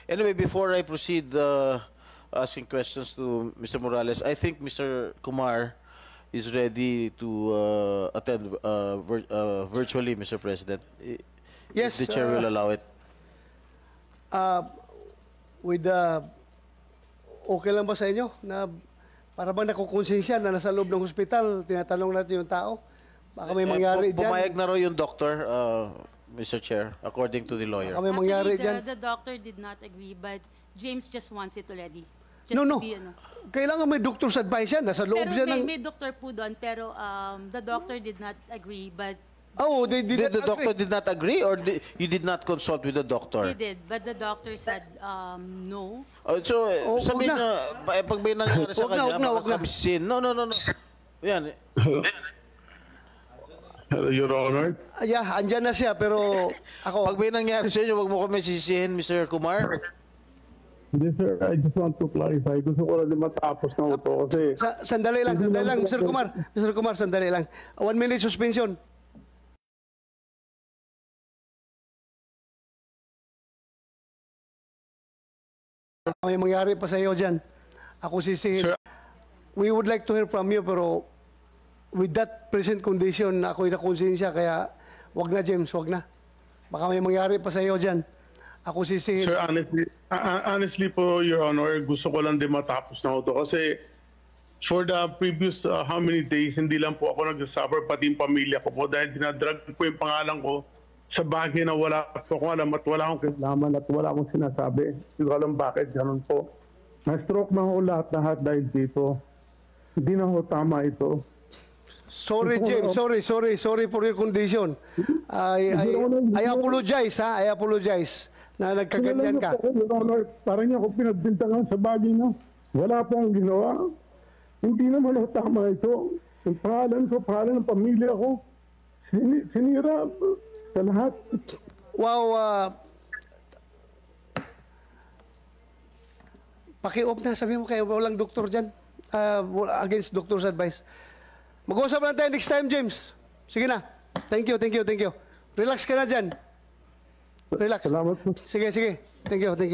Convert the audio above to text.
Anyway, before I proceed asking questions to Mr. Morales, I think Mr. Kumar is ready to attend virtually, Mr. President. Yes, If the chair will allow it. with okay lang ba sa inyo na para bang nakukonsensya na nasa loob ng hospital, tinatanong natin yung tao? Baka may mangyari dyan. Pumayag na raw yung doctor, Mr. Chair, according to the lawyer. Baka may mangyari Actually, dyan. the doctor did not agree, but James just wants it already. Just No, to no. be, ano. Kailangan may doctor's advice yan. Nasa loob Pero siya ng... may doctor po doon, pero the doctor did not agree, but Oh, they did Did the not doctor agree. did not agree, or you did not consult with the doctor? he did. But the doctor said no. So, Oh, sabihin wag na. na, pag may nangyari sa Wag na, kanya, wag na, wag na. makakamisin. No. Yan. Your Honor, Yeah, andyan na siya, pero ako... Pag may nangyari sa inyo, wag mo kami sisihin, Mr. Kumar. hindi sir, I just want to clarify. Gusto ko lang din matapos na ito kasi Sandali lang, Mr. Kumar. Mr. Kumar, sandali lang. 1 minute suspension. May mangyari pa sa iyo dyan. Ako sisihin. Sir. We would like to hear from you, pero with that present condition, ako'y nakonsensya, kaya wag na, James, wag na. Baka may mangyari pa sa iyo dyan. Ako sisihin. sir, honestly po, Your Honor, gusto ko lang din matapos na ito kasi for the previous how many days, hindi lang po ako nag-suffer, pati yung pamilya ko po dahil dinadrag po yung pangalan ko sa bagay na wala po akong alam at wala akong kailaman at wala akong sinasabi. Hindi ko alam bakit ganun po. Na-stroke na ho lahat dahil dito. Hindi na ho tama ito. Sorry, James. Sorry for your condition. I apologize, ha? I apologize na nagkaganyan ka. Your Honor, parang niya ako pinagbintangan sa bagay na wala po ang ginawa. Hindi naman ho tama ito. Yung pangalan ko, pangalan ng pamilya ko, sinira sa lahat. Wow, paki-off na, sabi mo kayo, walang doktor dyan. Against doctor's advice. Mag-uusap lang tayo next time, James. Sige na. Thank you. Relax ka na dyan. Relax. Salamat po. Sige. Thank you.